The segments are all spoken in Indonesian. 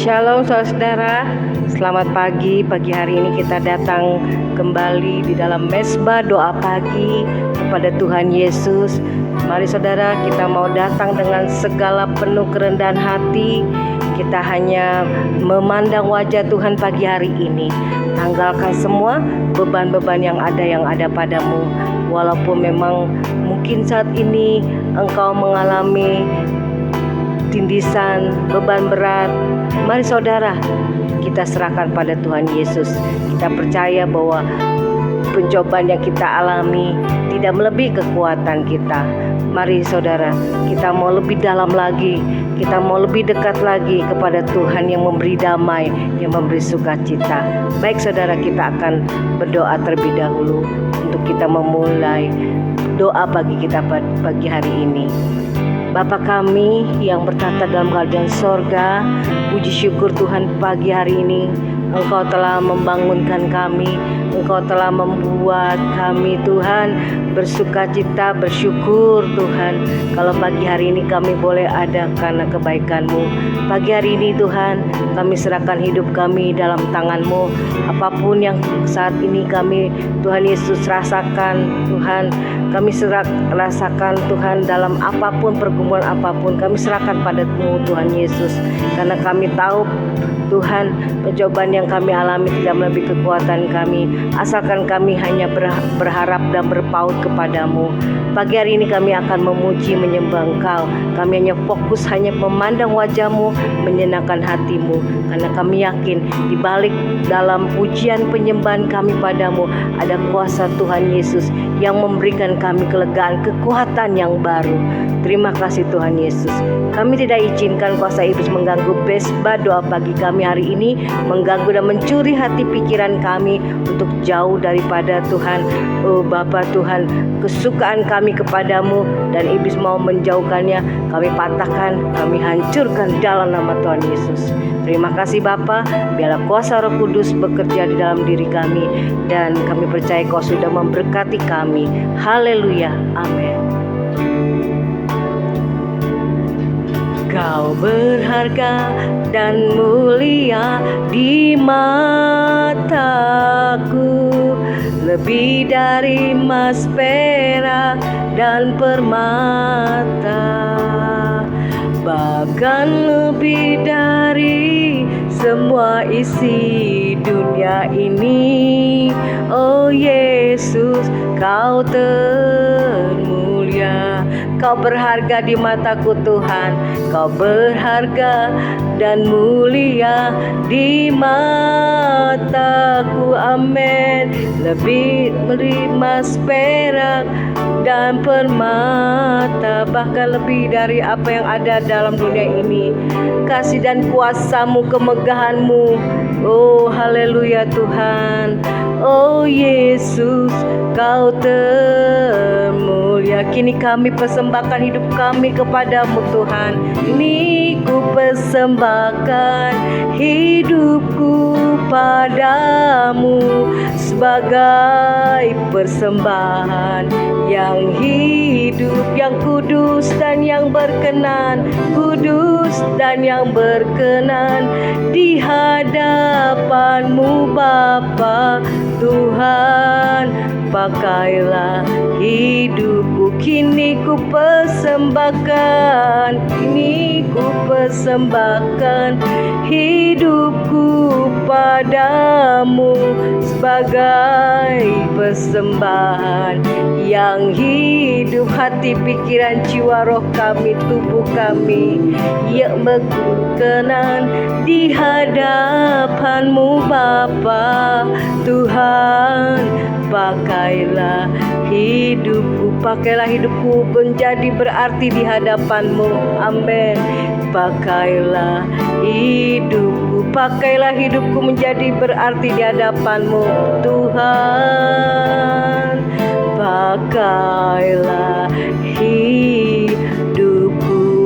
Shalom saudara, selamat pagi. Pagi hari ini kita datang kembali di dalam mesbah doa pagi kepada Tuhan Yesus. Mari saudara, kita mau datang dengan segala penuh kerendahan hati. Kita hanya memandang wajah Tuhan pagi hari ini. Tanggalkan semua beban-beban yang ada padamu. Walaupun memang mungkin saat ini engkau mengalami tindisan, beban berat, mari saudara, kita serahkan pada Tuhan Yesus. Kita percaya bahwa pencobaan yang kita alami tidak melebihi kekuatan kita. Mari saudara, kita mau lebih dalam lagi, kita mau lebih dekat lagi kepada Tuhan yang memberi damai, yang memberi sukacita. Baik saudara, kita akan berdoa terlebih dahulu untuk kita memulai doa pagi kita pagi hari ini. Bapa kami yang bertata dalam kerajaan sorga, puji syukur Tuhan pagi hari ini Engkau telah membangunkan kami, Engkau telah membuat kami Tuhan bersukacita, bersyukur Tuhan. Kalau pagi hari ini kami boleh ada karena kebaikan-Mu. Pagi hari ini Tuhan, kami serahkan hidup kami dalam tangan-Mu. Apapun yang saat ini kami Tuhan Yesus rasakan, Tuhan kami rasakan Tuhan dalam apapun pergumulan apapun, kami serahkan pada-Mu Tuhan Yesus. Karena kami tahu Tuhan, pencobaan yang kami alami tidak melebihi kekuatan kami, asalkan kami hanya berharap dan berpaut kepadamu. Pagi hari ini kami akan memuji, menyembah Engkau. Kami hanya fokus, hanya memandang wajah-Mu, menyenangkan hati-Mu. Karena kami yakin di balik dalam pujian penyembahan kami padamu ada kuasa Tuhan Yesus yang memberikan kami kelegaan, kekuatan yang baru. Terima kasih Tuhan Yesus. Kami tidak izinkan kuasa iblis mengganggu mesbah doa pagi kami hari ini, mengganggu dan mencuri hati pikiran kami untuk jauh daripada Tuhan. Oh Bapa Tuhan, kesukaan kami kepadamu dan iblis mau menjauhkannya, kami patahkan, kami hancurkan dalam nama Tuhan Yesus. Terima kasih Bapa, biarlah kuasa Roh Kudus bekerja di dalam diri kami dan kami percaya Kau sudah memberkati kami. Haleluya, amin. Kau berharga dan mulia di mataku, lebih dari emas, perak, dan permata, bahkan lebih dari semua isi dunia ini. Oh Yesus, Kau termulia. Kau berharga di mataku Tuhan, Kau berharga dan mulia di mataku, amin. Lebih dari emas, perak, dan permata, bahkan lebih dari apa yang ada dalam dunia ini. Kasih dan kuasa-Mu, kemegahan-Mu, oh haleluya Tuhan. Oh Yesus, Kau termulia. Kini kami persembahkan hidup kami kepadamu Tuhan. Ini ku persembahkan hidupku padamu sebagai persembahan yang hidup, yang kudus dan yang berkenan, kudus dan yang berkenan di hadapan-Mu Bapa Tuhan. Pakailah hidupku, kini ku persembahkan, kini ku persembahkan hidupku padamu sebagai persembahan yang hidup. Hati, pikiran, jiwa, roh kami, tubuh kami yang berkenan di hadapan-Mu Bapa Tuhan. Pakailah hidupku, pakailah hidupku menjadi berarti di hadapan-Mu, amin. Pakailah hidupku, pakailah hidupku menjadi berarti di hadapan-Mu Tuhan. Pakailah hidupku,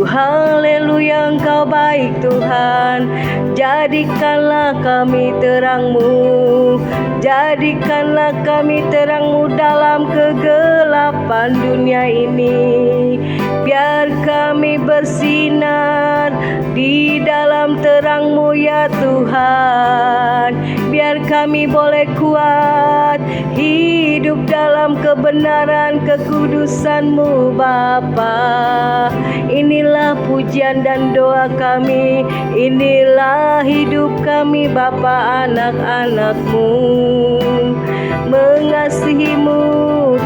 haleluya. Haleluya, Engkau baik Tuhan. Jadikanlah kami terang-Mu, jadikanlah kami terang-Mu dalam kegelapan dunia ini. Biar kami bersinar di dalam terang-Mu ya Tuhan. Biar kami boleh kuat hidup dalam kebenaran kekudusan-Mu Bapa. Inilah pujian dan doa kami, inilah hidup kami Bapa, anak-anak-Mu. Mengasihi-Mu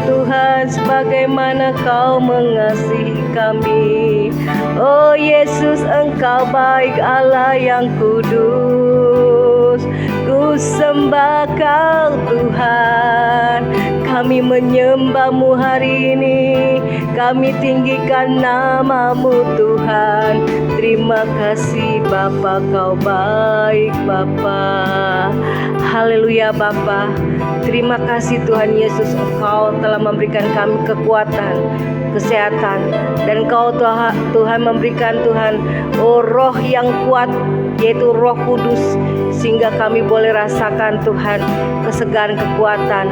Tuhan sebagaimana Kau mengasihi kami. Oh Yesus, Engkau baik, Allah yang kudus. Ku sembah Kau Tuhan, kami menyembah-Mu hari ini, kami tinggikan nama-Mu Tuhan. Terima kasih Bapa, Kau baik Bapa. Haleluya Bapa. Terima kasih Tuhan Yesus, Engkau telah memberikan kami kekuatan, kesehatan, dan Engkau Tuhan memberikan Tuhan roh yang kuat, yaitu Roh Kudus, sehingga kami boleh rasakan Tuhan kesegaran, kekuatan,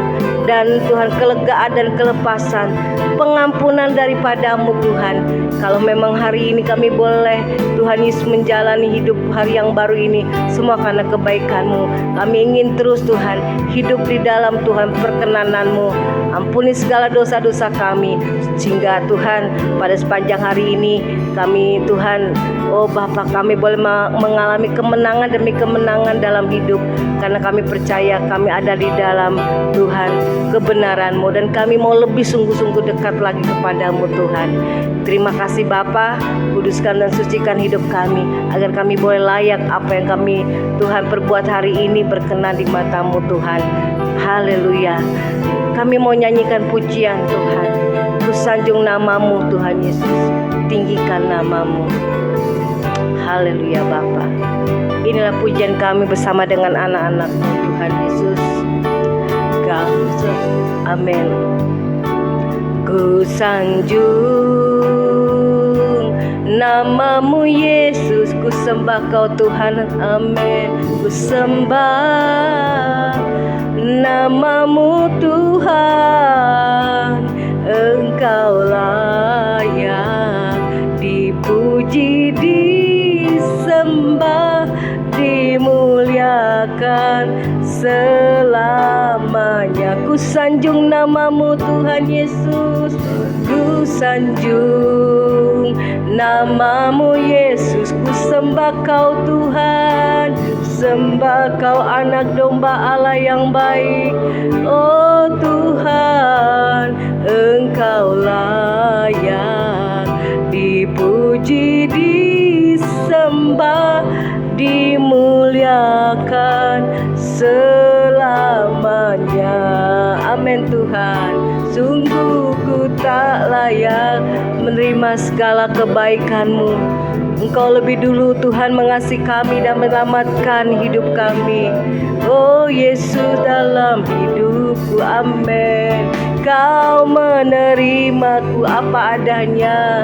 dan Tuhan kelegaan dan kelepasan, pengampunan daripada-Mu Tuhan. Kalau memang hari ini kami boleh Tuhan Yesus menjalani hidup hari yang baru ini, semua karena kebaikan-Mu. Kami ingin terus Tuhan hidup di dalam Tuhan perkenanan-Mu. Ampuni segala dosa-dosa kami, sehingga Tuhan pada sepanjang hari ini kami Tuhan, oh Bapa, kami boleh mengalami kemenangan demi kemenangan dalam hidup, karena kami percaya kami ada di dalam Tuhan kebenaran-Mu, dan kami mau lebih sungguh-sungguh dekat lagi kepada-Mu Tuhan. Terima kasih Bapa, kuduskan dan sucikan hidup kami, agar kami boleh layak apa yang kami Tuhan perbuat hari ini berkenan di mata-Mu Tuhan. Haleluya. Kami mau nyanyikan pujian Tuhan. Ku sanjung nama-Mu Tuhan Yesus, tinggikan nama-Mu. Haleluya Bapa. Inilah pujian kami bersama dengan anak-anak-Mu Tuhan Yesus. Amin. Ku sanjung nama-Mu Yesus, ku sembah Kau Tuhan. Amin. Ku sembah nama-Mu Tuhan. Engkau layak dipuji, disembah, dimuliakan selamanya. Ku sanjung nama-Mu Tuhan Yesus, ku sanjung nama-Mu Yesus, ku sembah Kau Tuhan, sembah Kau anak domba Allah yang baik. Oh Tuhan, Engkau layak dipuji, disembah, dimuliakan selamanya. Amin Tuhan. Sungguh ku tak layak menerima segala kebaikan-Mu. Engkau lebih dulu Tuhan mengasihi kami dan menyelamatkan hidup kami. Oh Yesus dalam hidupku, amin. Kau menerimaku apa adanya,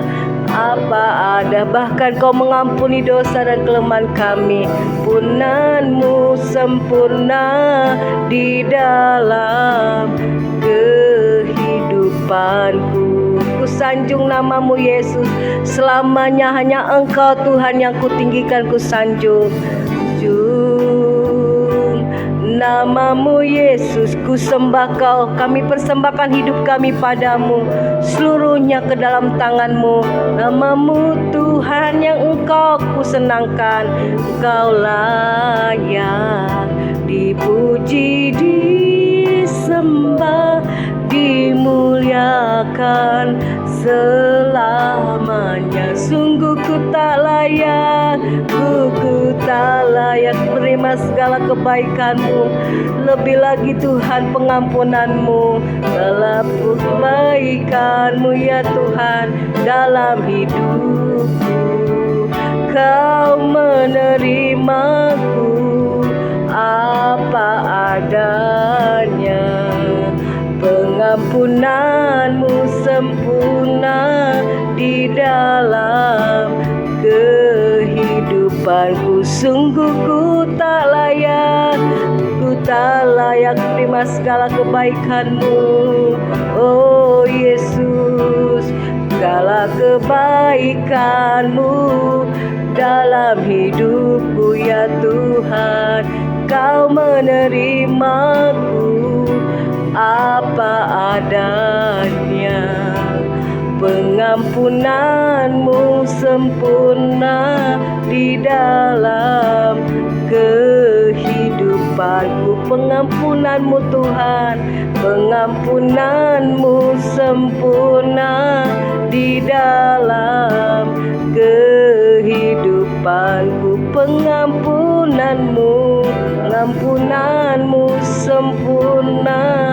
apa ada, bahkan Kau mengampuni dosa dan kelemahan kami. Ampunan-Mu sempurna di dalam kehidupanku. Ku sanjung nama-Mu Yesus, selamanya hanya Engkau Tuhan yang kutinggikan, ku sanjung. Nama-Mu Yesus, ku sembah Kau. Kami persembahkan hidup kami padamu, seluruhnya ke dalam tangan-Mu. Nama-Mu Tuhan yang Engkau ku senangkan. Engkau layak dipuji, disembah, dimuliakan selamanya. Sungguh ku tak layak, ku tak layak menerima segala kebaikan-Mu. Lebih lagi Tuhan pengampunan-Mu, segala kebaikan-Mu ya Tuhan dalam hidupku. Kau menerimaku apa adanya. Pengampunan-Mu sempurna di dalam Sungguh ku tak layak terima segala kebaikan-Mu. Oh Yesus, segala kebaikan-Mu dalam hidupku ya Tuhan. Kau menerimaku apa adanya. Pengampunan-Mu sempurna di dalam kehidupanku. Pengampunan-Mu Tuhan, pengampunan-Mu sempurna di dalam kehidupanku. Pengampunan-Mu sempurna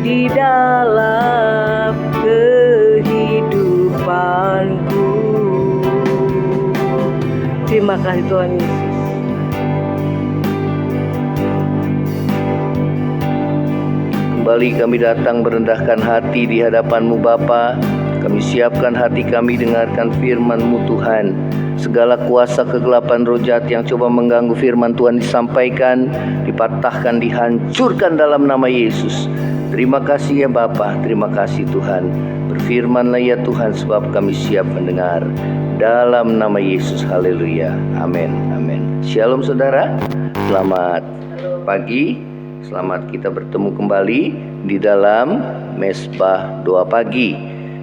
di dalam kehidupanku. Terima kasih Tuhan Yesus. Kembali kami datang merendahkan hati di hadapan-Mu Bapa. Kami siapkan hati kami dengarkan firman-Mu Tuhan. Segala kuasa kegelapan roh jahat yang coba mengganggu firman Tuhan disampaikan, dipatahkan, dihancurkan dalam nama Yesus. Terima kasih ya Bapa, terima kasih Tuhan. Berfirmanlah ya Tuhan, sebab kami siap mendengar. Dalam nama Yesus, haleluya, amin, amin. Shalom saudara, selamat pagi, selamat kita bertemu kembali di dalam Mesbah Doa Pagi.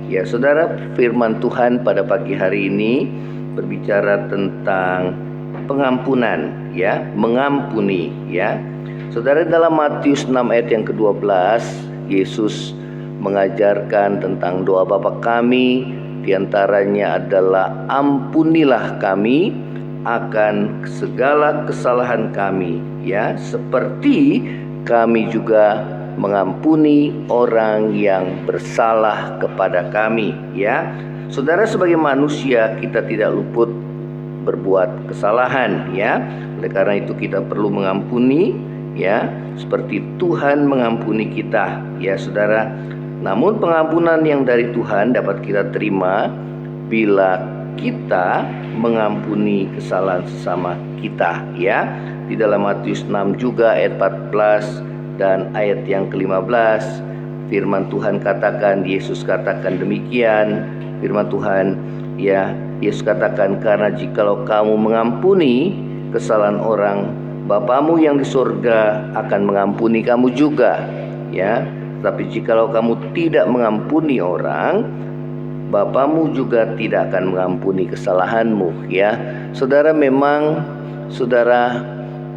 Ya saudara, firman Tuhan pada pagi hari ini berbicara tentang pengampunan, ya, mengampuni, ya. Saudara, dalam Matius 6 ayat yang ke-12, Yesus mengajarkan tentang doa Bapa kami, diantaranya adalah ampunilah kami akan segala kesalahan kami, ya, seperti kami juga mengampuni orang yang bersalah kepada kami, ya. Saudara, sebagai manusia kita tidak luput berbuat kesalahan, ya. Oleh karena itu kita perlu mengampuni, ya, seperti Tuhan mengampuni kita, ya saudara. Namun pengampunan yang dari Tuhan dapat kita terima bila kita mengampuni kesalahan sesama kita, ya. Di dalam Matius 6 juga ayat 14 dan ayat yang ke-15, firman Tuhan katakan, Yesus katakan demikian. Firman Tuhan, ya, Yesus katakan, karena jikalau kamu mengampuni kesalahan orang, Bapamu yang di surga akan mengampuni kamu juga, ya. Tapi jikalau kamu tidak mengampuni orang, Bapamu juga tidak akan mengampuni kesalahanmu, ya. Saudara, memang saudara,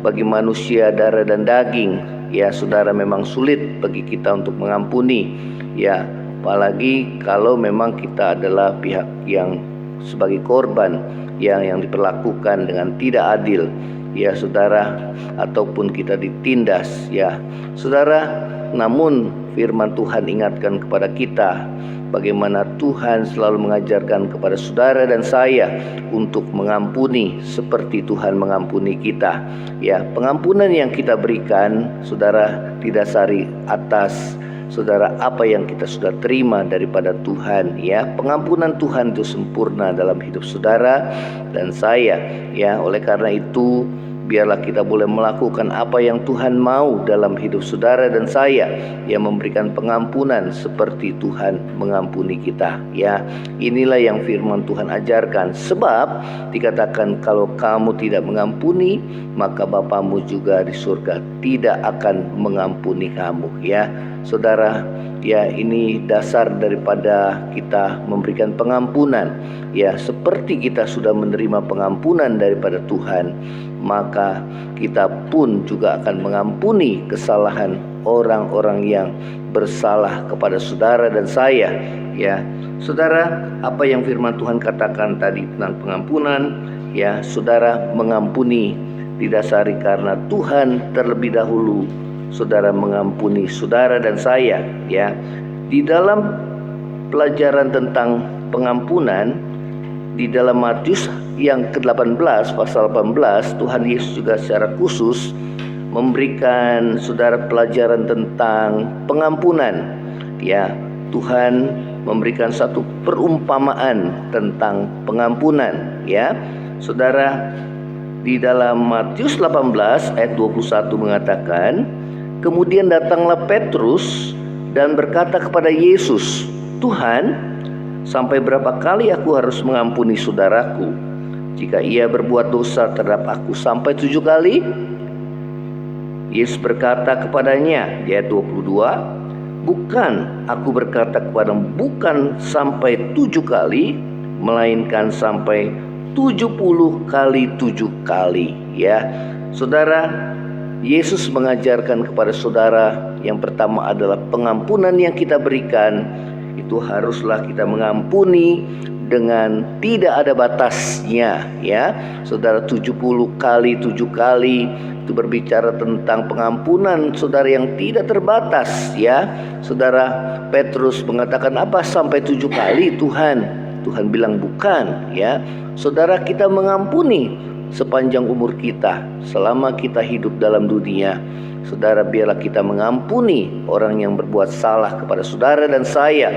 bagi manusia darah dan daging, ya saudara, memang sulit bagi kita untuk mengampuni, ya. Apalagi kalau memang kita adalah pihak yang sebagai korban yang diperlakukan dengan tidak adil, ya saudara, ataupun kita ditindas, ya saudara. Namun firman Tuhan ingatkan kepada kita bagaimana Tuhan selalu mengajarkan kepada saudara dan saya untuk mengampuni seperti Tuhan mengampuni kita, ya. Pengampunan yang kita berikan, saudara, didasari atas saudara apa yang kita sudah terima daripada Tuhan, ya. Pengampunan Tuhan itu sempurna dalam hidup saudara dan saya, ya. Oleh karena itu biarlah kita boleh melakukan apa yang Tuhan mau dalam hidup saudara dan saya, yang memberikan pengampunan seperti Tuhan mengampuni kita, ya. Inilah yang firman Tuhan ajarkan. Sebab dikatakan kalau kamu tidak mengampuni, maka Bapamu juga di surga tidak akan mengampuni kamu, ya. Saudara, ya, ini dasar daripada kita memberikan pengampunan, ya. Seperti kita sudah menerima pengampunan daripada Tuhan, maka kita pun juga akan mengampuni kesalahan orang-orang yang bersalah kepada saudara dan saya, ya. Saudara, apa yang firman Tuhan katakan tadi tentang pengampunan, ya, saudara, mengampuni didasari karena Tuhan terlebih dahulu saudara mengampuni saudara dan saya, ya. Di dalam pelajaran tentang pengampunan di dalam Matius yang ke-18 pasal 18, Tuhan Yesus juga secara khusus memberikan saudara pelajaran tentang pengampunan, ya. Tuhan memberikan satu perumpamaan tentang pengampunan, ya. Saudara, Di dalam Matius 18 ayat 21 mengatakan, kemudian datanglah Petrus dan berkata kepada Yesus, "Tuhan, sampai berapa kali aku harus mengampuni saudaraku jika ia berbuat dosa terhadap aku? Sampai 7 kali?" Yesus berkata kepadanya di ayat 22, "Bukan, aku berkata kepadamu, bukan sampai 7 kali, melainkan sampai 70 kali 7 kali." Ya, saudara, Yesus mengajarkan kepada saudara yang pertama adalah pengampunan yang kita berikan itu haruslah kita mengampuni dengan tidak ada batasnya, ya. Saudara, 70 kali 7 kali itu berbicara tentang pengampunan saudara yang tidak terbatas, ya. Saudara, Petrus mengatakan, "Apa sampai 7 kali Tuhan?" Tuhan bilang bukan, ya. Saudara, kita mengampuni sepanjang umur kita, selama kita hidup dalam dunia. Saudara, biarlah kita mengampuni orang yang berbuat salah kepada saudara dan saya.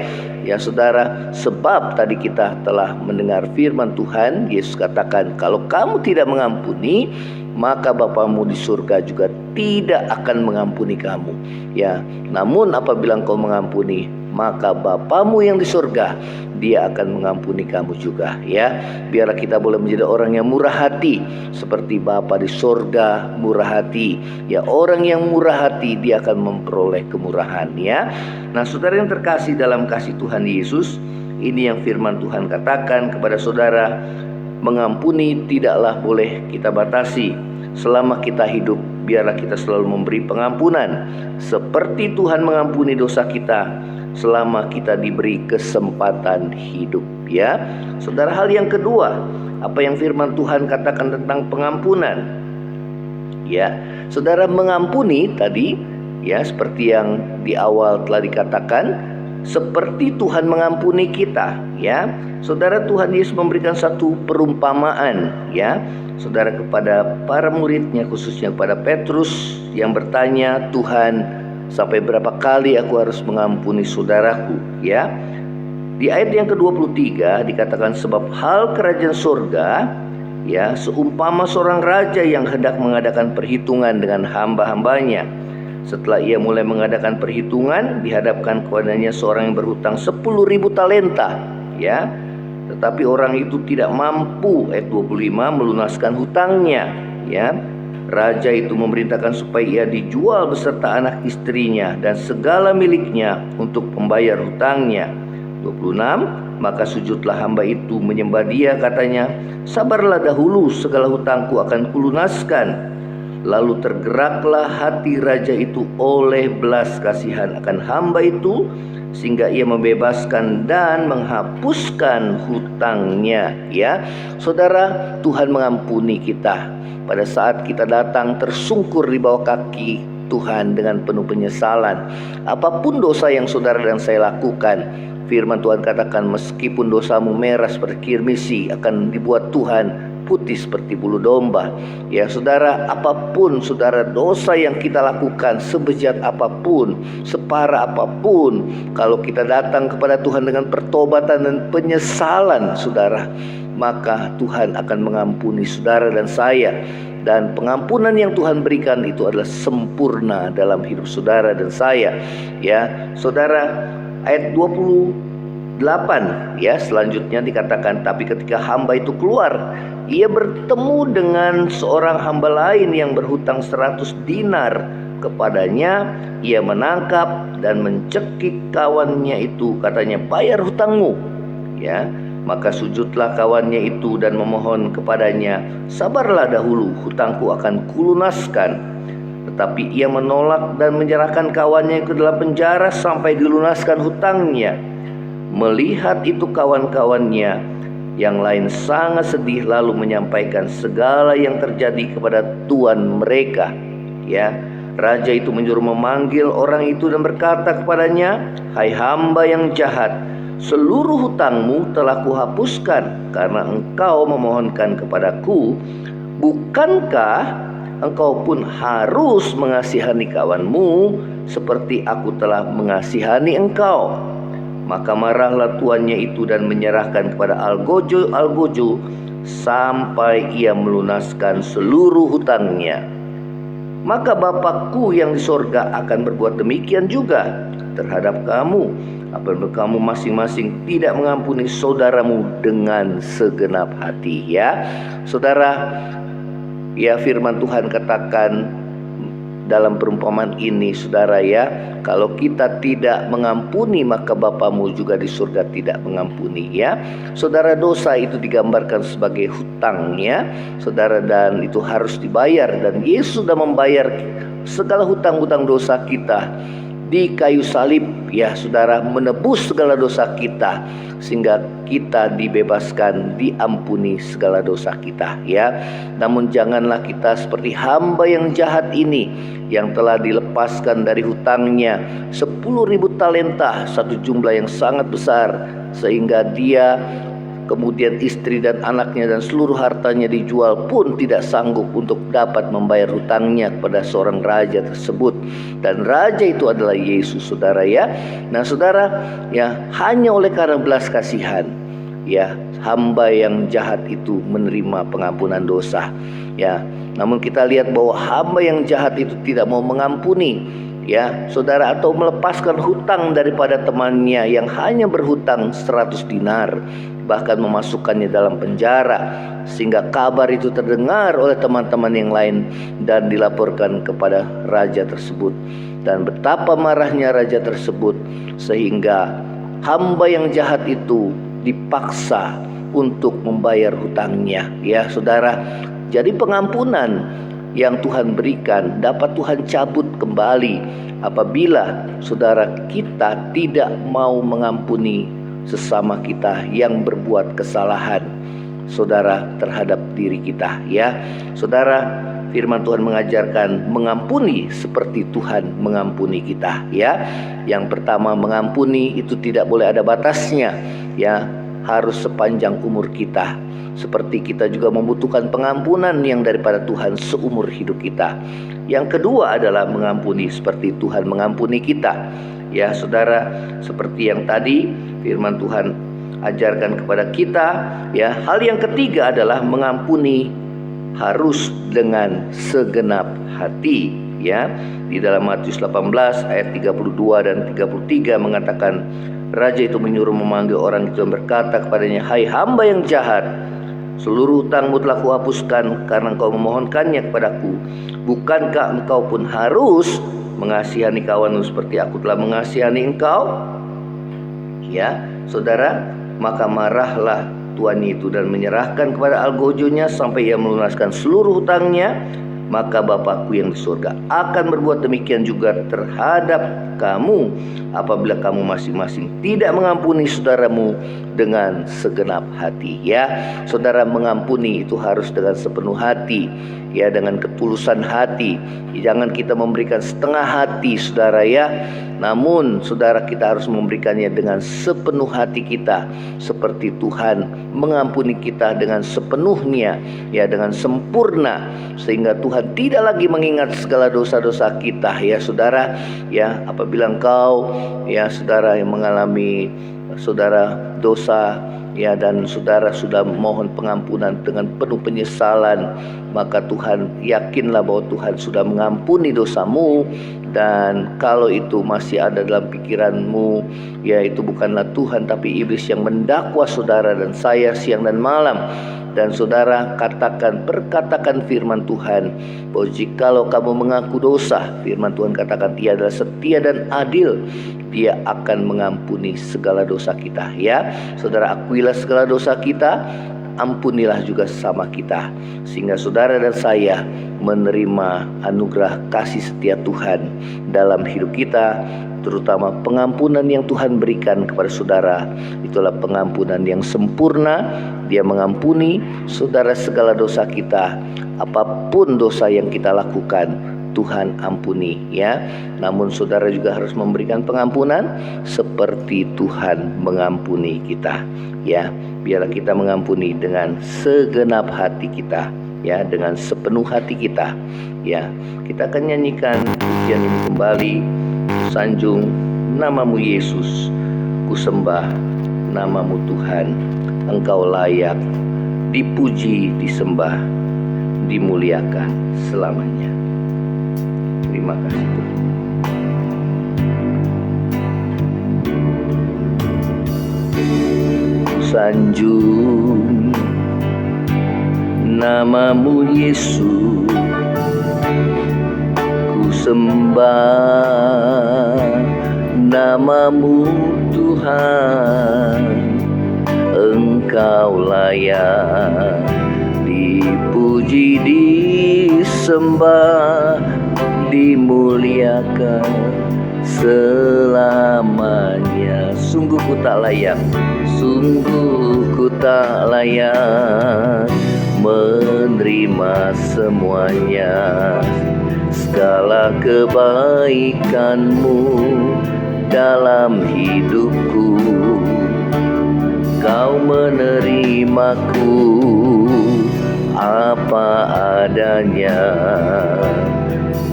Ya saudara, sebab tadi kita telah mendengar firman Tuhan. Yesus katakan, kalau kamu tidak mengampuni, maka Bapamu di surga juga tidak akan mengampuni kamu. Ya, namun apabila engkau mengampuni, maka Bapamu yang di surga, Dia akan mengampuni kamu juga, ya. Biarlah kita boleh menjadi orang yang murah hati seperti Bapa di surga murah hati. Ya, orang yang murah hati dia akan memperoleh kemurahan, ya. Nah, saudara yang terkasih dalam kasih Tuhan Yesus, ini yang firman Tuhan katakan kepada saudara, mengampuni tidaklah boleh kita batasi. Selama kita hidup, biarlah kita selalu memberi pengampunan seperti Tuhan mengampuni dosa kita selama kita diberi kesempatan hidup, ya. Saudara, hal yang kedua, apa yang firman Tuhan katakan tentang pengampunan? Ya, saudara, mengampuni tadi, ya, seperti yang di awal telah dikatakan, seperti Tuhan mengampuni kita, ya. Saudara, Tuhan Yesus memberikan satu perumpamaan, ya, saudara, kepada para muridnya, khususnya kepada Petrus yang bertanya, "Tuhan, sampai berapa kali aku harus mengampuni saudaraku?" Ya. Di ayat yang ke-23 dikatakan, sebab hal kerajaan surga, ya, seumpama seorang raja yang hendak mengadakan perhitungan dengan hamba-hambanya. Setelah ia mulai mengadakan perhitungan, dihadapkan kepadanya seorang yang berhutang 10.000 talenta, ya. Tetapi orang itu tidak mampu, ayat 25, melunaskan hutangnya, ya. Raja itu memerintahkan supaya ia dijual beserta anak istrinya dan segala miliknya untuk membayar hutangnya. 26, maka sujudlah hamba itu menyembah dia, katanya, "Sabarlah dahulu, segala hutangku akan kulunaskan." Lalu tergeraklah hati raja itu oleh belas kasihan akan hamba itu, sehingga ia membebaskan dan menghapuskan hutangnya, ya. Saudara, Tuhan mengampuni kita pada saat kita datang tersungkur di bawah kaki Tuhan dengan penuh penyesalan. Apapun dosa yang saudara dan saya lakukan, firman Tuhan katakan, meskipun dosamu merah seperti kirmisi, akan dibuat Tuhan putih seperti bulu domba. Ya saudara, apapun saudara dosa yang kita lakukan, sebejat apapun, separah apapun, kalau kita datang kepada Tuhan dengan pertobatan dan penyesalan, saudara, maka Tuhan akan mengampuni saudara dan saya. Dan pengampunan yang Tuhan berikan itu adalah sempurna dalam hidup saudara dan saya. Ya, saudara, ayat 28, ya, selanjutnya dikatakan, tapi ketika hamba itu keluar, ia bertemu dengan seorang hamba lain yang berhutang 100 dinar kepadanya. Ia menangkap dan mencekik kawannya itu, katanya, "Bayar hutangmu." Ya, maka sujudlah kawannya itu dan memohon kepadanya, "Sabarlah dahulu, hutangku akan kulunaskan." Tetapi ia menolak dan menyerahkan kawannya ke dalam penjara sampai dilunaskan hutangnya. Melihat itu kawan-kawannya yang lain sangat sedih, lalu menyampaikan segala yang terjadi kepada tuan mereka. Ya, raja itu menyuruh memanggil orang itu dan berkata kepadanya, "Hai hamba yang jahat, seluruh hutangmu telah kuhapuskan karena engkau memohonkan kepadaku. Bukankah engkau pun harus mengasihani kawanmu seperti aku telah mengasihani engkau?" Maka marahlah tuannya itu dan menyerahkan kepada algojo sampai ia melunaskan seluruh hutangnya. Maka Bapakku yang di sorga akan berbuat demikian juga terhadap kamu, apabila kamu masing-masing tidak mengampuni saudaramu dengan segenap hati. Ya, saudara, ya firman Tuhan katakan dalam perumpamaan ini, saudara, ya, kalau kita tidak mengampuni maka Bapamu juga di surga tidak mengampuni. Ya, saudara, dosa itu digambarkan sebagai hutang, ya, saudara, dan itu harus dibayar, dan Yesus sudah membayar segala hutang-hutang dosa kita di kayu salib, ya saudara, menebus segala dosa kita sehingga kita dibebaskan, diampuni segala dosa kita. Ya, namun janganlah kita seperti hamba yang jahat ini yang telah dilepaskan dari hutangnya 10.000 talenta, satu jumlah yang sangat besar, sehingga dia kemudian istri dan anaknya dan seluruh hartanya dijual pun tidak sanggup untuk dapat membayar hutangnya kepada seorang raja tersebut. Dan raja itu adalah Yesus, saudara, ya. Nah, saudara, ya, hanya oleh karena belas kasihan, ya, hamba yang jahat itu menerima pengampunan dosa. Ya, namun kita lihat bahwa hamba yang jahat itu tidak mau mengampuni, ya saudara, atau melepaskan hutang daripada temannya yang hanya berhutang 100 dinar, bahkan memasukkannya dalam penjara, sehingga kabar itu terdengar oleh teman-teman yang lain dan dilaporkan kepada raja tersebut. Dan betapa marahnya raja tersebut sehingga hamba yang jahat itu dipaksa untuk membayar hutangnya. Ya saudara, jadi pengampunan yang Tuhan berikan dapat Tuhan cabut kembali apabila saudara kita tidak mau mengampuni sesama kita yang berbuat kesalahan, saudara, terhadap diri kita. Ya saudara, firman Tuhan mengajarkan mengampuni seperti Tuhan mengampuni kita. Ya, yang pertama, mengampuni itu tidak boleh ada batasnya, ya, harus sepanjang umur kita. Seperti kita juga membutuhkan pengampunan yang daripada Tuhan seumur hidup kita. Yang kedua adalah mengampuni seperti Tuhan mengampuni kita. Ya saudara, seperti yang tadi firman Tuhan ajarkan kepada kita. Ya, hal yang ketiga adalah mengampuni harus dengan segenap hati. Ya, di dalam Matius 18 ayat 32 dan 33 mengatakan, raja itu menyuruh memanggil orang itu dan berkata kepadanya, hai hamba yang jahat, seluruh hutangmu telah kuhapuskan karena engkau memohonkannya kepadaku. Bukankah engkau pun harus mengasihani kawanmu seperti aku telah mengasihani engkau? Ya saudara, maka marahlah tuannya itu dan menyerahkan kepada algojonya sampai ia melunaskan seluruh hutangnya. Maka Bapakku yang di surga akan berbuat demikian juga terhadap kamu apabila kamu masing-masing tidak mengampuni saudaramu dengan segenap hati. Ya saudara, mengampuni itu harus dengan sepenuh hati, ya, dengan ketulusan hati. Jangan kita memberikan setengah hati, saudara, ya. Namun saudara, kita harus memberikannya dengan sepenuh hati kita, seperti Tuhan mengampuni kita dengan sepenuhnya, ya, dengan sempurna, sehingga Tuhan tidak lagi mengingat segala dosa-dosa kita. Ya saudara, ya, apabila engkau, ya saudara, yang mengalami saudara dosa, ya, dan saudara sudah mohon pengampunan dengan penuh penyesalan, maka Tuhan, yakinlah bahwa Tuhan sudah mengampuni dosamu. Dan kalau itu masih ada dalam pikiranmu, ya, itu bukanlah Tuhan tapi iblis yang mendakwa saudara dan saya siang dan malam. Dan saudara, perkatakan firman Tuhan bahwa jikalau kamu mengaku dosa, firman Tuhan katakan Dia adalah setia dan adil, Dia akan mengampuni segala dosa kita. Ya saudara, akuilah segala dosa kita, ampunilah juga sesama kita, sehingga saudara dan saya menerima anugerah kasih setia Tuhan dalam hidup kita, terutama pengampunan yang Tuhan berikan kepada saudara. Itulah pengampunan yang sempurna. Dia mengampuni saudara segala dosa kita, apapun dosa yang kita lakukan, Tuhan ampuni, ya. Namun saudara juga harus memberikan pengampunan seperti Tuhan mengampuni kita. Ya, biarlah kita mengampuni dengan segenap hati kita, ya, dengan sepenuh hati kita. Ya, kita akan nyanyikan pujian ini kembali. Sanjung namamu Yesus, ku sembah namamu Tuhan, Engkau layak dipuji, disembah, dimuliakan selamanya. Terima kasih Tuhan. Sanjung namamu Yesus, ku sembah namamu Tuhan. Engkau layak dipuji, disembah, dimuliakan selamanya. Sungguh ku tak layak, sungguh ku tak layak menerima semuanya. Segala kebaikanmu dalam hidupku, Kau menerimaku apa adanya.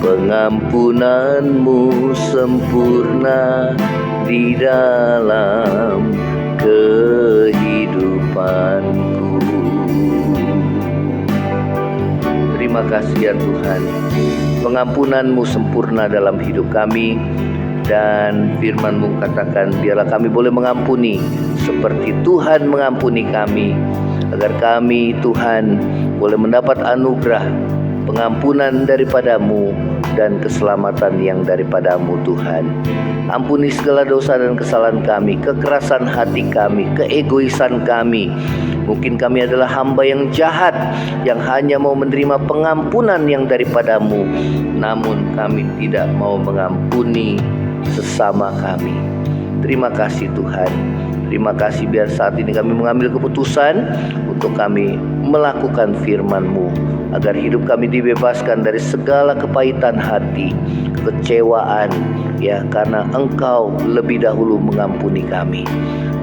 Pengampunanmu sempurna di dalam kehidupanku. Terima kasih ya Tuhan, pengampunanmu sempurna dalam hidup kami. Dan firman-Mu katakan, biarlah kami boleh mengampuni seperti Tuhan mengampuni kami, agar kami Tuhan boleh mendapat anugerah pengampunan daripada-Mu dan keselamatan yang daripada-Mu Tuhan. Ampuni segala dosa dan kesalahan kami, kekerasan hati kami, keegoisan kami. Mungkin kami adalah hamba yang jahat, yang hanya mau menerima pengampunan yang daripada-Mu, namun kami tidak mau mengampuni sesama kami. Terima kasih Tuhan. Terima kasih biar saat ini kami mengambil keputusan untuk kami melakukan firman-Mu, agar hidup kami dibebaskan dari segala kepahitan hati, kekecewaan, ya, karena Engkau lebih dahulu mengampuni kami.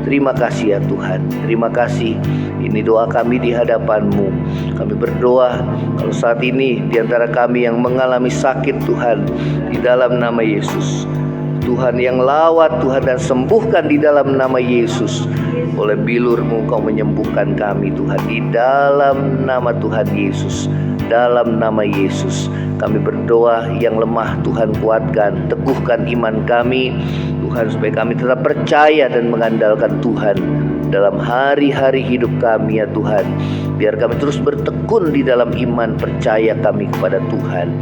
Terima kasih ya Tuhan. Terima kasih. Ini doa kami di hadapan-Mu. Kami berdoa kalau saat ini di antara kami yang mengalami sakit Tuhan, di dalam nama Yesus, Tuhan yang lawat Tuhan dan sembuhkan di dalam nama Yesus. Oleh bilur-Mu Kau menyembuhkan kami Tuhan, di dalam nama Tuhan Yesus. Dalam nama Yesus kami berdoa, yang lemah Tuhan kuatkan, teguhkan iman kami Tuhan, supaya kami tetap percaya dan mengandalkan Tuhan dalam hari-hari hidup kami ya Tuhan. Biar kami terus bertekun di dalam iman percaya kami kepada Tuhan.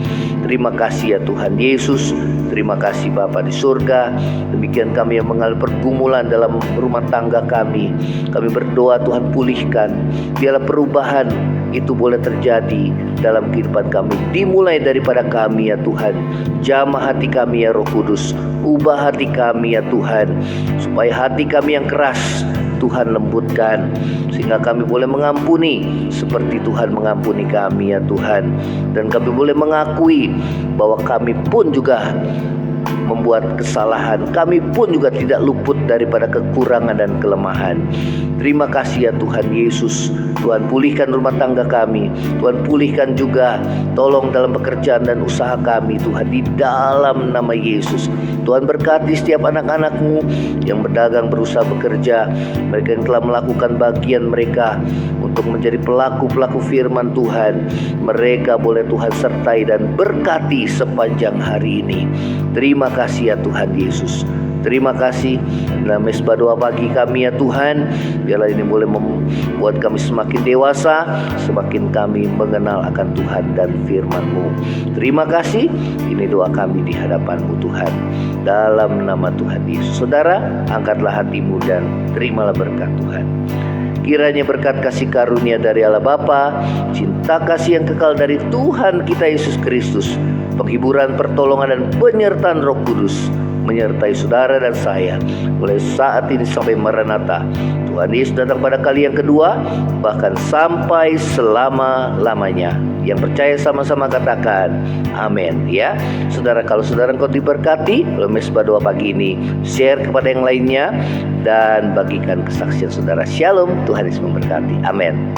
Terima kasih ya Tuhan Yesus. Terima kasih Bapa di surga. Demikian kami yang mengalami pergumulan dalam rumah tangga kami, kami berdoa Tuhan pulihkan. Biarlah perubahan itu boleh terjadi dalam kehidupan kami, dimulai daripada kami ya Tuhan. Jamah hati kami ya Roh Kudus, ubah hati kami ya Tuhan, supaya hati kami yang keras Tuhan lembutkan, sehingga kami boleh mengampuni seperti Tuhan mengampuni kami ya Tuhan. Dan kami boleh mengakui bahwa kami pun juga membuat kesalahan, kami pun juga tidak luput daripada kekurangan dan kelemahan. Terima kasih ya Tuhan Yesus. Tuhan pulihkan rumah tangga kami, Tuhan pulihkan juga, tolong dalam pekerjaan dan usaha kami Tuhan, di dalam nama Yesus. Tuhan berkati setiap anak-anak-Mu yang berdagang, berusaha, bekerja, mereka yang telah melakukan bagian mereka untuk menjadi pelaku-pelaku firman Tuhan. Mereka boleh Tuhan sertai dan berkati sepanjang hari ini. Terima kasih ya Tuhan Yesus. Terima kasih dalam mesbah doa pagi kami ya Tuhan. Biarlah ini boleh membuat kami semakin dewasa, semakin kami mengenal akan Tuhan dan firman-Mu. Terima kasih. Ini doa kami di hadapan-Mu Tuhan, dalam nama Tuhan Yesus. Saudara, angkatlah hatimu dan terimalah berkat Tuhan. Kiranya berkat kasih karunia dari Allah Bapa, cinta kasih yang kekal dari Tuhan kita Yesus Kristus, penghiburan, pertolongan dan penyertaan Roh Kudus menyertai saudara dan saya mulai saat ini sampai Maranatha. Tuhan Yesus datang pada kali yang kedua, bahkan sampai selama-lamanya. Yang percaya sama-sama katakan amin ya. Saudara, kalau saudara engkau diberkati oleh mesbah doa pagi ini, share kepada yang lainnya dan bagikan kesaksian saudara. Shalom, Tuhan Yesus memberkati. Amin.